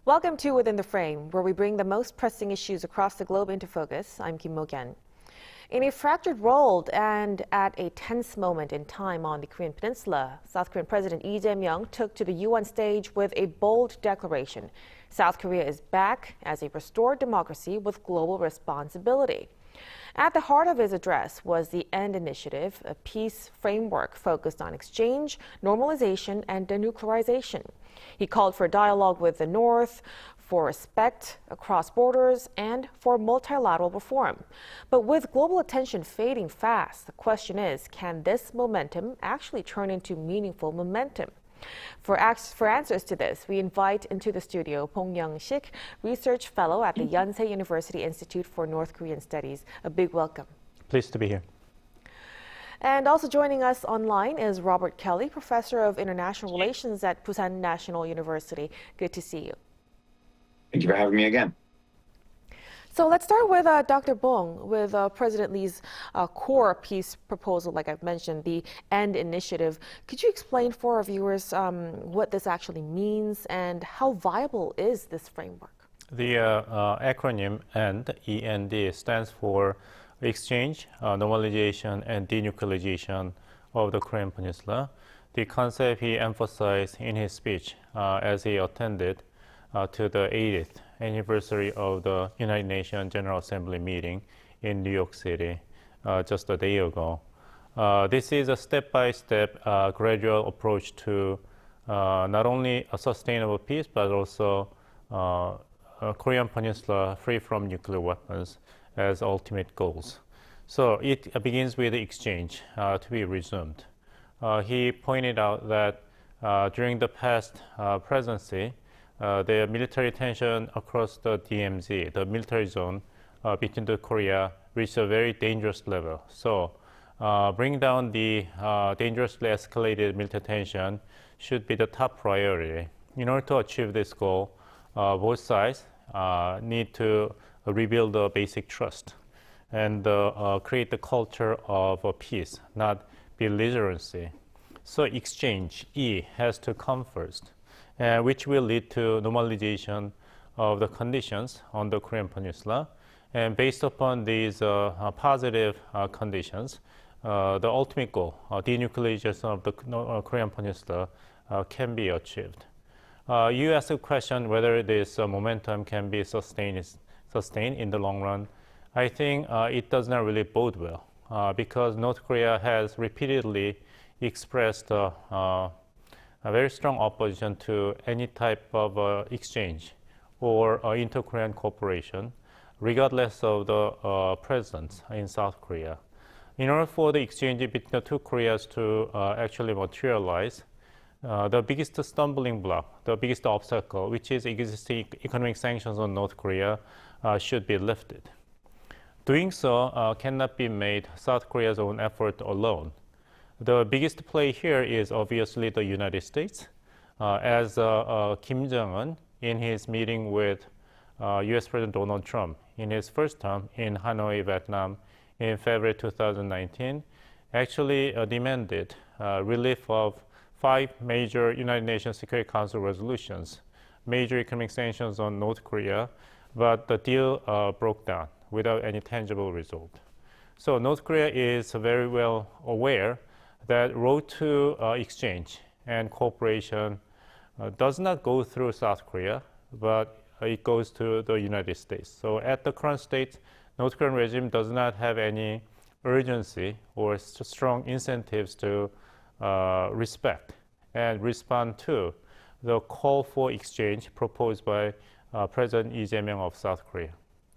Welcome to Within the Frame, where we bring the most pressing issues across the globe into focus. I'm Kim Mok-yeon. In a fractured world and at a tense moment in time on the Korean Peninsula, South Korean President Lee Jae Myung took to the UN stage with a bold declaration. South Korea is back as a restored democracy with global responsibility. At the heart of his address was the END Initiative, a peace framework focused on exchange, normalization, and denuclearization. He called for dialogue with the North, for respect across borders, and for multilateral reform. But with global attention fading fast, the question is, can this momentum actually turn into meaningful momentum? For answers to this, we invite into the studio Youngshik, Research Fellow at the Yonsei University Institute for North Korean Studies. A big welcome. Pleased to be here. And also joining us online is Robert Kelly, Professor of International Relations at Busan National University. Good to see you. Thank you for having me again. So let's start with Dr. Bong, with President Lee's core peace proposal, like I've mentioned, the END Initiative. Could you explain for our viewers what this actually means and how viable is this framework? The acronym END, END, stands for Exchange, Normalization, and Denuclearization of the Korean Peninsula. The concept he emphasized in his speech as he attended to the 80th anniversary of the United Nations General Assembly meeting in New York City just a day ago. This is a step-by-step gradual approach to not only a sustainable peace, but also a Korean Peninsula free from nuclear weapons as ultimate goals. So it begins with the exchange to be resumed. He pointed out that during the past presidency, the military tension across the DMZ, the military zone between the Korea, reached a very dangerous level. So bring down the dangerously escalated military tension should be the top priority. In order to achieve this goal, both sides need to rebuild the basic trust and create the culture of peace, not belligerency. So exchange, E, has to come first, which will lead to normalization of the conditions on the Korean Peninsula. And based upon these positive conditions, the ultimate goal, denuclearization of the Korean Peninsula, can be achieved. You asked a question whether this momentum can be sustained in the long run. I think it does not really bode well because North Korea has repeatedly expressed a very strong opposition to any type of exchange or inter-Korean cooperation, regardless of the presidents in South Korea. In order for the exchange between the two Koreas to actually materialize, the biggest stumbling block, the biggest obstacle, which is existing economic sanctions on North Korea, should be lifted. Doing so cannot be made South Korea's own effort alone. The biggest play here is obviously the United States, as Kim Jong-un, in his meeting with US President Donald Trump in his first term in Hanoi, Vietnam, in February 2019, actually demanded relief of 5 major United Nations Security Council resolutions, major economic sanctions on North Korea, but the deal broke down without any tangible result. So North Korea is very well aware that road to exchange and cooperation does not go through South Korea, but it goes to the United States. So at the current state, North Korean regime does not have any urgency or strong incentives to respect and respond to the call for exchange proposed by President Lee Jae Myung of South Korea.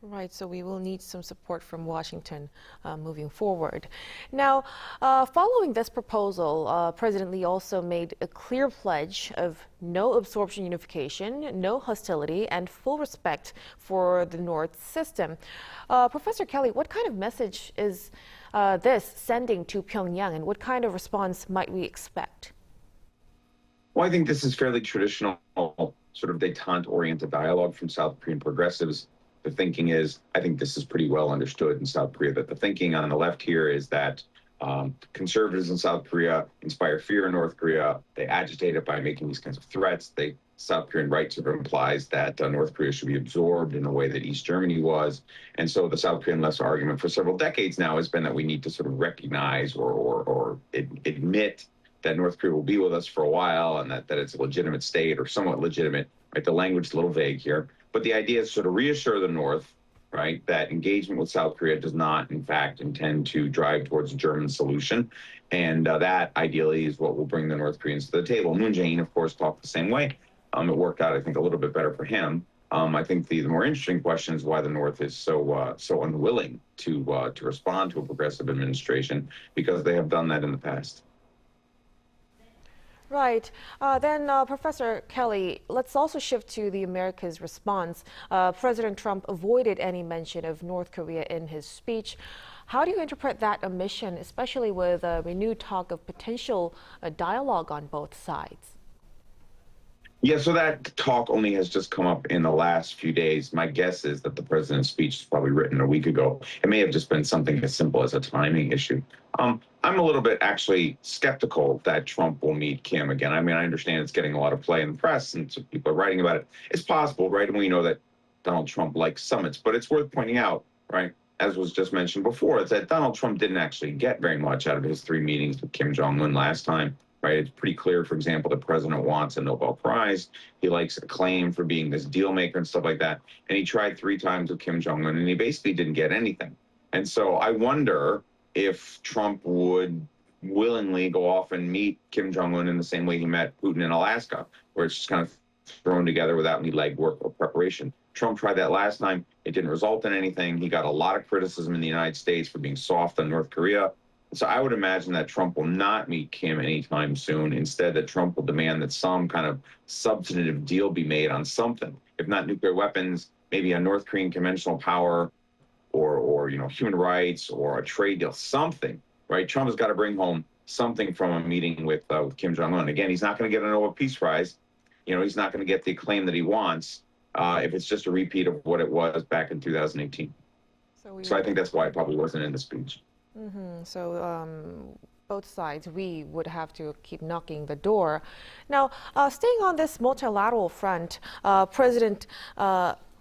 Right, so we will need some support from Washington moving forward. Now, following this proposal, President Lee also made a clear pledge of no absorption unification, no hostility, and full respect for the North system. Professor Kelly, what kind of message is this sending to Pyongyang, and what kind of response might we expect? Well, I think this is fairly traditional, sort of détente-oriented dialogue from South Korean progressives. The thinking is, I think this is pretty well understood in South Korea, that the thinking on the left here is that conservatives in South Korea inspire fear in North Korea. They agitate it by making these kinds of threats. They South Korean right sort of implies that North Korea should be absorbed in the way that East Germany was. And so the South Korean left argument for several decades now has been that we need to sort of recognize or admit that North Korea will be with us for a while and that it's a legitimate state or somewhat legitimate. Right? The language is a little vague here. But the idea is to sort of reassure the North, right, that engagement with South Korea does not, in fact, intend to drive towards a German solution. And that, ideally, is what will bring the North Koreans to the table. Moon Jae-in, of course, talked the same way. It worked out, I think, a little bit better for him. I think the more interesting question is why the North is so unwilling to respond to a progressive administration, because they have done that in the past. Right. Then, Professor Kelly, let's also shift to the America's response. President Trump avoided any mention of North Korea in his speech. How do you interpret that omission, especially with renewed talk of potential dialogue on both sides? Yeah, so that talk only has just come up in the last few days. My guess is that the president's speech was probably written a week ago. It may have just been something as simple as a timing issue. I'm a little bit actually skeptical that Trump will meet Kim again. I mean, I understand it's getting a lot of play in the press and so people are writing about it. It's possible, right? And we know that Donald Trump likes summits, but it's worth pointing out, right, as was just mentioned before, is that Donald Trump didn't actually get very much out of his 3 meetings with Kim Jong-un last time. Right, it's pretty clear, for example, the president wants a Nobel Prize. He likes acclaim for being this deal maker and stuff like that. And he tried 3 times with Kim Jong-un, and he basically didn't get anything. And so I wonder if Trump would willingly go off and meet Kim Jong-un in the same way he met Putin in Alaska, where it's just kind of thrown together without any legwork or preparation. Trump tried that last time. It didn't result in anything. He got a lot of criticism in the United States for being soft on North Korea. So I would imagine that Trump will not meet Kim anytime soon. Instead, that Trump will demand that some kind of substantive deal be made on something, if not nuclear weapons, maybe a North Korean conventional power, or human rights, or a trade deal, something. Right? Trump has got to bring home something from a meeting with Kim Jong-un. Again, he's not going to get a Nobel Peace Prize. He's not going to get the acclaim that he wants if it's just a repeat of what it was back in 2018. So I think that's why it probably wasn't in the speech. So both sides, we would have to keep knocking the door. Now, staying on this multilateral front, President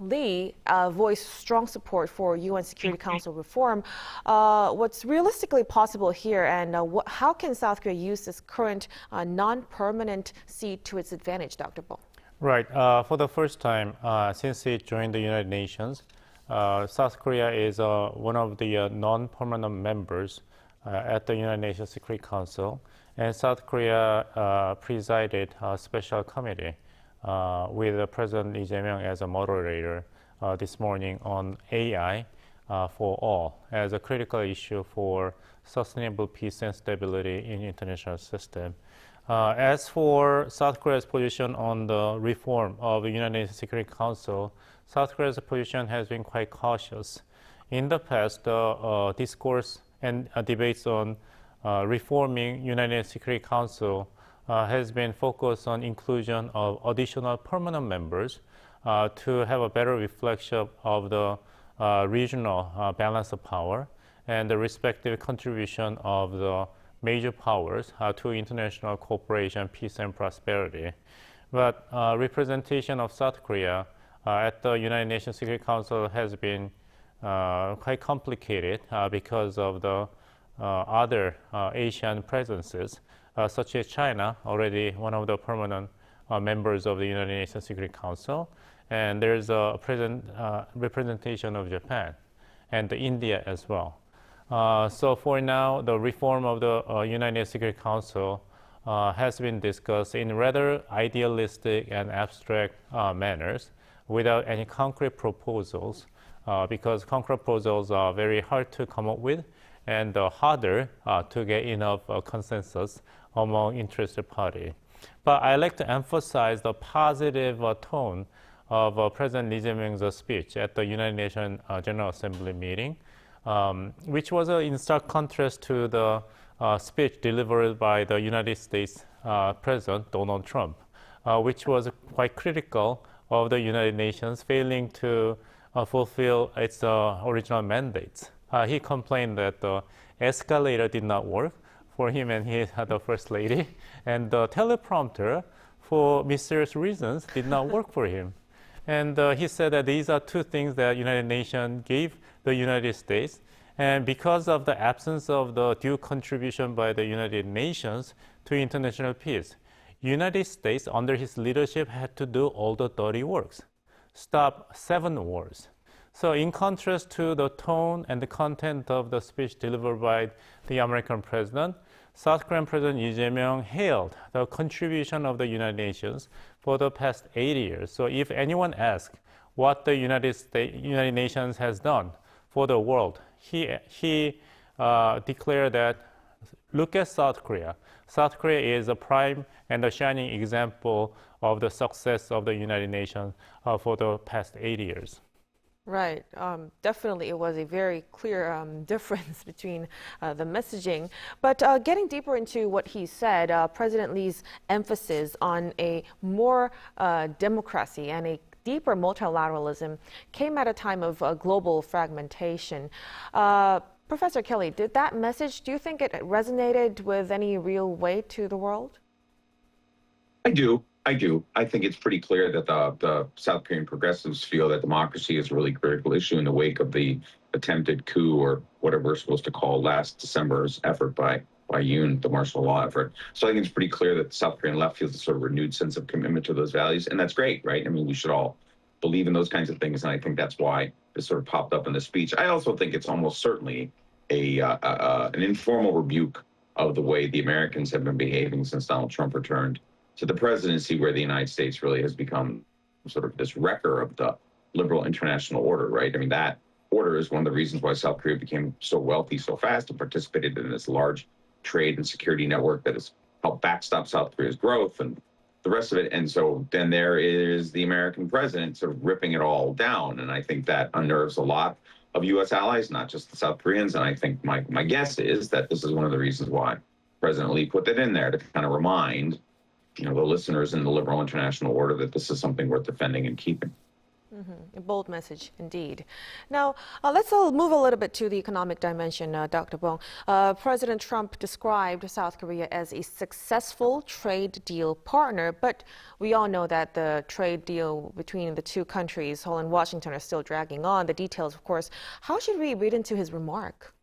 Lee voiced strong support for UN Security Council reform. What's realistically possible here, and how can South Korea use this current non-permanent seat to its advantage, Dr. Bong? Right. For the first time since it joined the United Nations, South Korea is one of the non-permanent members at the United Nations Security Council, and South Korea presided a special committee with President Lee Jae Myung as a moderator this morning on AI for all as a critical issue for sustainable peace and stability in international system. As for South Korea's position on the reform of the United Nations Security Council, South Korea's position has been quite cautious. In the past, discourse and debates on reforming United Nations Security Council has been focused on inclusion of additional permanent members to have a better reflection of the regional balance of power and the respective contribution of the major powers to international cooperation, peace, and prosperity. But representation of South Korea at the United Nations Security Council has been quite complicated because of the other Asian presences, such as China, already one of the permanent members of the United Nations Security Council, and there's a representation of Japan and India as well. So for now, the reform of the United Nations Security Council has been discussed in rather idealistic and abstract manners without any concrete proposals, because concrete proposals are very hard to come up with and harder to get enough consensus among interested parties. But I like to emphasize the positive tone of President Lee Jae Myung's speech at the United Nations General Assembly meeting, which was in stark contrast to the speech delivered by the United States President Donald Trump, which was quite critical of the United Nations failing to fulfill its original mandates. He complained that the escalator did not work for him and the First Lady, and the teleprompter for mysterious reasons, did not work for him. And he said that these are two things that United Nations gave the United States. And because of the absence of the due contribution by the United Nations to international peace, United States, under his leadership, had to do all the dirty works, stop 7 wars. So in contrast to the tone and the content of the speech delivered by the American president, South Korean President Lee Jae Myung hailed the contribution of the United Nations for the past 8 years. So if anyone asks what the United Nations has done for the world, he declared that, look at South Korea. South Korea is a prime and a shining example of the success of the United Nations for the past 8 years. Right. Definitely, it was a very clear difference between the messaging. But getting deeper into what he said, President Lee's emphasis on a more democracy and a deeper multilateralism came at a time of global fragmentation. Professor Kelly, did that message, do you think it resonated with any real weight to the world? I do. I think it's pretty clear that the South Korean progressives feel that democracy is a really critical issue in the wake of the attempted coup, or whatever we're supposed to call last December's effort by Yoon, the martial law effort. So I think it's pretty clear that the South Korean left feels a sort of renewed sense of commitment to those values, and that's great, right? I mean, we should all believe in those kinds of things, and I think that's why this sort of popped up in the speech. I also think it's almost certainly an informal rebuke of the way the Americans have been behaving since Donald Trump returned to the presidency, where the United States really has become sort of this wrecker of the liberal international order, right? I mean, that order is one of the reasons why South Korea became so wealthy so fast and participated in this large trade and security network that has helped backstop South Korea's growth and the rest of it. And so then there is the American president sort of ripping it all down. And I think that unnerves a lot of U.S. allies, not just the South Koreans. And I think my guess is that this is one of the reasons why President Lee put that in there, to kind of remind the listeners in the liberal international order that this is something worth defending and keeping. A bold message indeed. Now, let's move a little bit to the economic dimension, Dr. Bong. President Trump described South Korea as a successful trade deal partner, but we all know that the trade deal between the two countries, Seoul and Washington, are still dragging on. The details, of course. How should we read into his remark?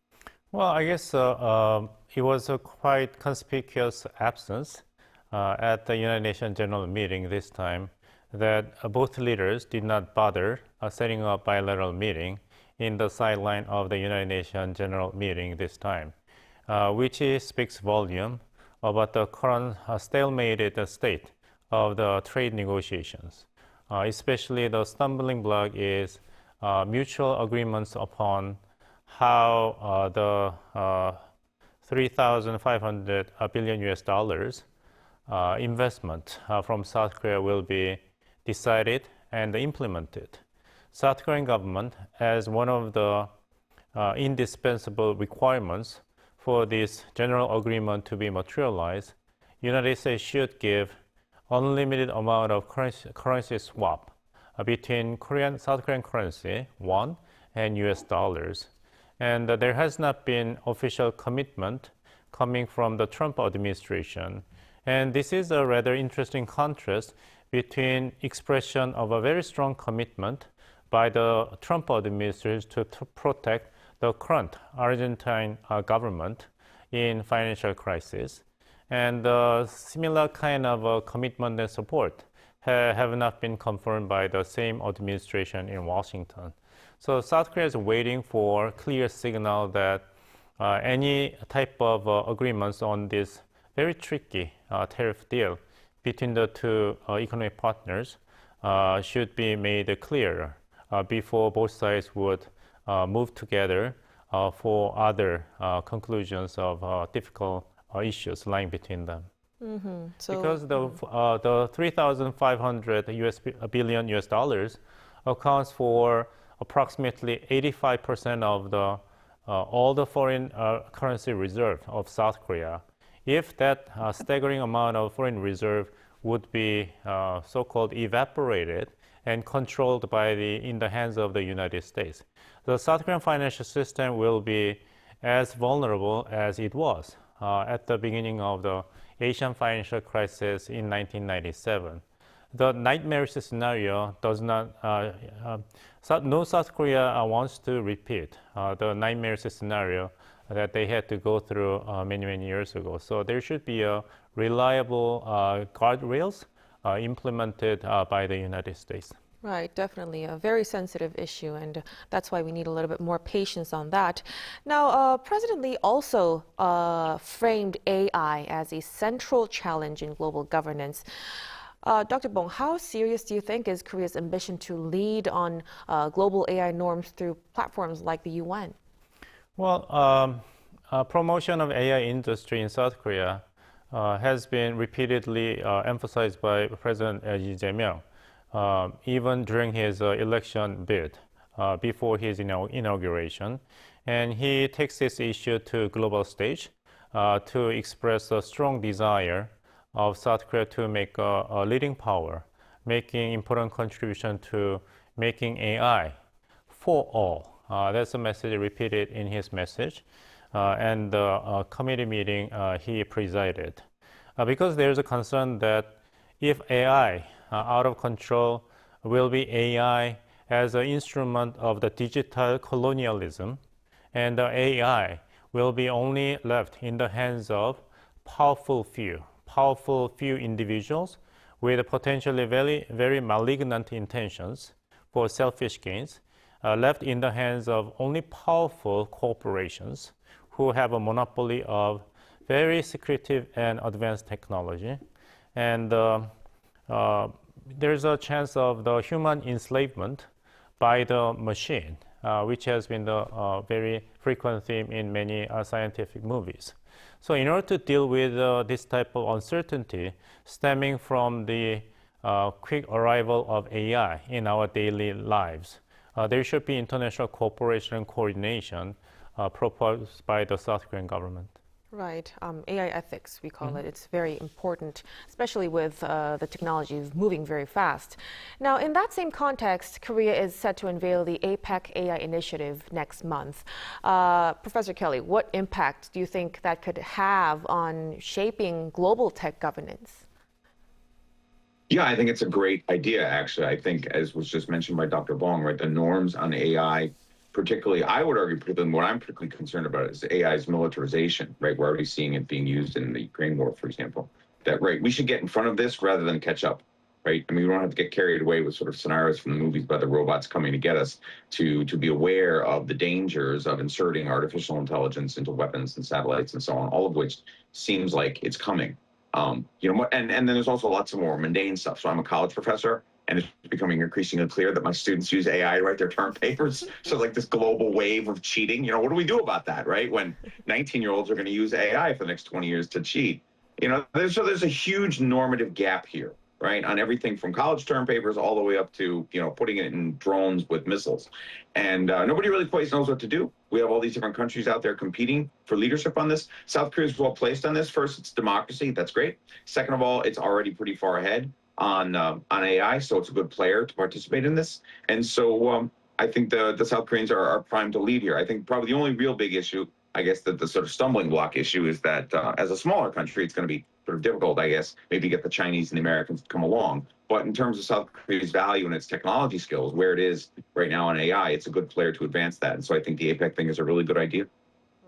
Well, I guess it was a quite conspicuous absence at the United Nations General Meeting this time, that both leaders did not bother setting up bilateral meeting in the sideline of the United Nations General Meeting this time, which speaks volume about the current stalemated state of the trade negotiations. Especially the stumbling block is mutual agreements upon how the 3,500 billion US dollars investment from South Korea will be decided and implemented. South Korean government, as one of the indispensable requirements for this general agreement to be materialized, United States should give unlimited amount of currency swap between South Korean currency, won, and US dollars. And there has not been official commitment coming from the Trump administration. And this is a rather interesting contrast between expression of a very strong commitment by the Trump administration to protect the current Argentine government in financial crisis, and similar kind of commitment and support have not been confirmed by the same administration in Washington. So South Korea is waiting for clear signal that any type of agreements on this very tricky tariff deal between the two economic partners should be made clearer before both sides would move together for other conclusions of difficult issues lying between them. Because the 3,500 billion US dollars accounts for approximately 85% of the all the foreign currency reserve of South Korea. If that staggering amount of foreign reserve would be so-called evaporated and controlled in the hands of the United States, the South Korean financial system will be as vulnerable as it was at the beginning of the Asian financial crisis in 1997. The nightmarish scenario does not, no South Korea wants to repeat the nightmarish scenario that they had to go through many, many years ago. So there should be a reliable guardrails implemented by the United States. Right, definitely a very sensitive issue, and that's why we need a little bit more patience on that. Now, President Lee also framed AI as a central challenge in global governance. Dr. Bong, how serious do you think is Korea's ambition to lead on global AI norms through platforms like the UN? Well, promotion of AI industry in South Korea has been repeatedly emphasized by President Lee Jae Myung. Even during his election bid before his inauguration. And he takes this issue to global stage to express a strong desire of South Korea to make a leading power, making important contribution to making AI for all. That's a message repeated in his message and the committee meeting he presided. Because there's a concern that if AI out of control will be AI as an instrument of the digital colonialism, and the AI will be only left in the hands of powerful few individuals with potentially very, very malignant intentions for selfish gains, left in the hands of only powerful corporations who have a monopoly of very secretive and advanced technology. And there's a chance of the human enslavement by the machine, which has been the very frequent theme in many scientific movies. So in order to deal with this type of uncertainty stemming from the quick arrival of AI in our daily lives, there should be international cooperation and coordination proposed by the South Korean government. Right. AI ethics, we call it. It's very important, especially with the technology moving very fast. Now, in that same context, Korea is set to unveil the APEC AI initiative next month. Professor Kelly, what impact do you think that could have on shaping global tech governance? Yeah, I think it's a great idea, actually. I think, as was just mentioned by Dr. Bong, right, the norms on AI, particularly, I would argue, particularly what I'm particularly concerned about is AI's militarization, right? We're already seeing it being used in the Ukraine war, for example. That, right, we should get in front of this rather than catch up, right? I mean, we don't have to get carried away with sort of scenarios from the movies about the robots coming to get us, to be aware of the dangers of inserting artificial intelligence into weapons and satellites and so on, all of which seems like it's coming. You know, and then there's also lots of more mundane stuff. So I'm a college professor, and it's becoming increasingly clear that my students use AI to write their term papers. So like this global wave of cheating, you know, what do we do about that, right? When 19-year-olds are going to use AI for the next 20 years to cheat. You know, there's a huge normative gap here, right? On everything from college term papers all the way up to, you know, putting it in drones with missiles. And nobody really quite knows what to do. We have all these different countries out there competing for leadership on this. South Korea is well placed on this. First, it's democracy. That's great. Second of all, it's already pretty far ahead on AI, so it's a good player to participate in this. And so I think the South Koreans are primed to lead here. I think probably the only real big issue, I guess, that the sort of stumbling block issue is that as a smaller country, it's going to be sort of difficult, I guess, maybe get the Chinese and the Americans to come along. But in terms of South Korea's value and its technology skills, where it is right now on AI, it's a good player to advance that. And so I think the APEC thing is a really good idea.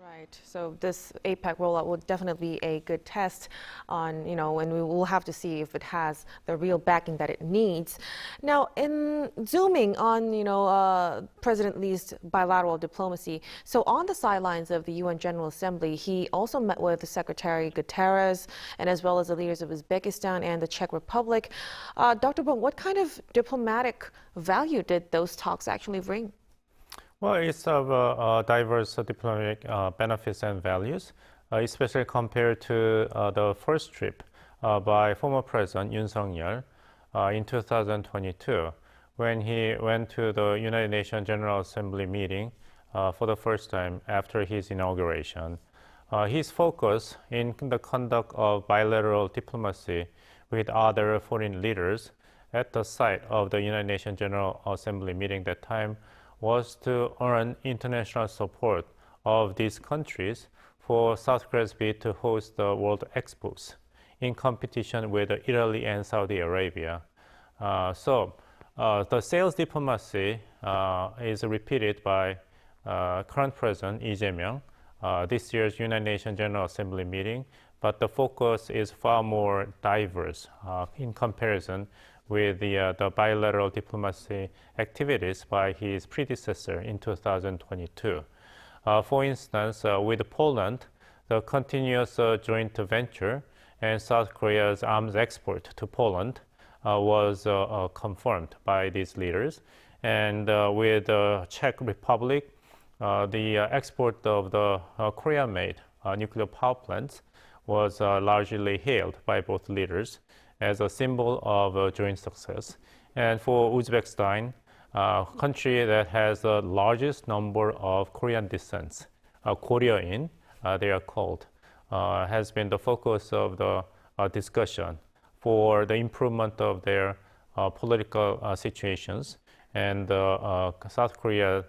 Right. So this APEC rollout will definitely be a good test on, you know, and we will have to see if it has the real backing that it needs. Now, in zooming on, you know, President Lee's bilateral diplomacy, so on the sidelines of the UN General Assembly, he also met with the Secretary Guterres and as well as the leaders of Uzbekistan and the Czech Republic. Dr. Bong, what kind of diplomatic value did those talks actually bring? Well, it's of diverse diplomatic benefits and values, especially compared to the first trip by former President Yonsei in 2022, when he went to the United Nations General Assembly meeting for the first time after his inauguration. His focus in the conduct of bilateral diplomacy with other foreign leaders at the site of the United Nations General Assembly meeting that time was to earn international support of these countries for South Korea's bid to host the World Expos in competition with Italy and Saudi Arabia. The sales diplomacy is repeated by current President Lee Jae Myung this year's United Nations General Assembly meeting, but the focus is far more diverse in comparison with the bilateral diplomacy activities by his predecessor in 2022. For instance, with Poland, the continuous joint venture and South Korea's arms export to Poland was confirmed by these leaders. And with the Czech Republic, the export of the Korean-made nuclear power plants was largely hailed by both leaders as a symbol of joint success. And for Uzbekistan, a country that has the largest number of Korean descents, Korean, they are called, has been the focus of the discussion for the improvement of their political situations, and South Korea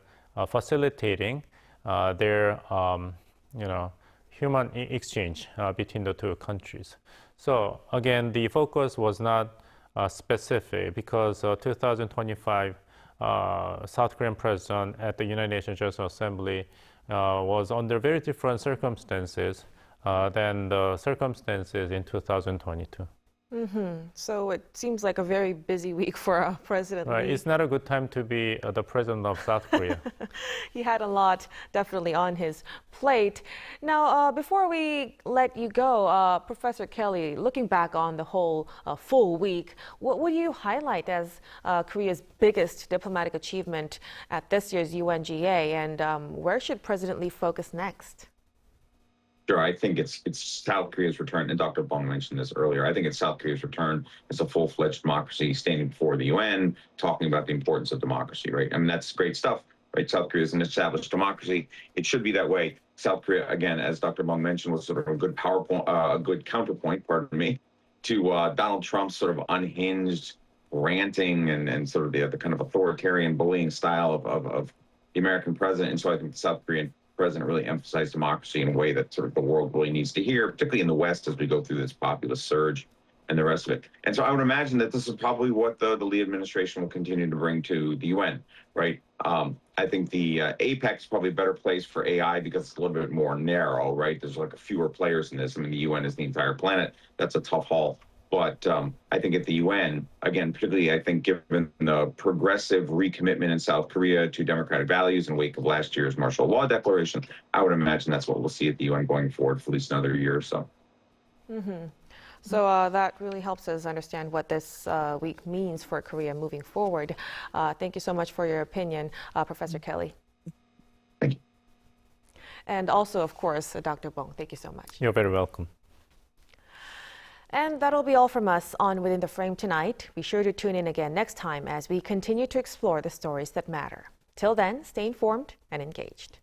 facilitating their human exchange between the two countries. So again, the focus was not specific because 2025 South Korean president at the United Nations General Assembly was under very different circumstances than the circumstances in 2022. So it seems like a very busy week for President Right. Lee. It's not a good time to be the president of South Korea. He had a lot definitely on his plate. Now, before we let you go, Professor Kelly, looking back on the whole full week, what would you highlight as Korea's biggest diplomatic achievement at this year's UNGA, and where should President Lee focus next? Sure, I think it's South Korea's return, and Dr. Bong mentioned this earlier. I think it's South Korea's return as a full-fledged democracy, standing before the UN, talking about the importance of democracy, right? I mean, that's great stuff, right? South Korea is an established democracy. It should be that way. South Korea, again, as Dr. Bong mentioned, was sort of a good a good counterpoint, pardon me, to Donald Trump's sort of unhinged ranting and sort of the kind of authoritarian bullying style of the American president. And so I think the South Korean president really emphasized democracy in a way that sort of the world really needs to hear, particularly in the West as we go through this populist surge and the rest of it. And so I would imagine that this is probably what the Lee administration will continue to bring to the UN, right? I think the APEC is probably a better place for AI because it's a little bit more narrow, right? There's like fewer players in this. I mean, the UN is the entire planet. That's a tough haul. But I think at the UN, again, particularly I think given the progressive recommitment in South Korea to democratic values in wake of last year's martial law declaration, I would imagine that's what we'll see at the UN going forward for at least another year or so. So that really helps us understand what this week means for Korea moving forward. Thank you so much for your opinion, Professor Kelly. Thank you. And also, of course, Dr. Bong, thank you so much. You're very welcome. And that'll be all from us on Within the Frame tonight. Be sure to tune in again next time as we continue to explore the stories that matter. Till then, stay informed and engaged.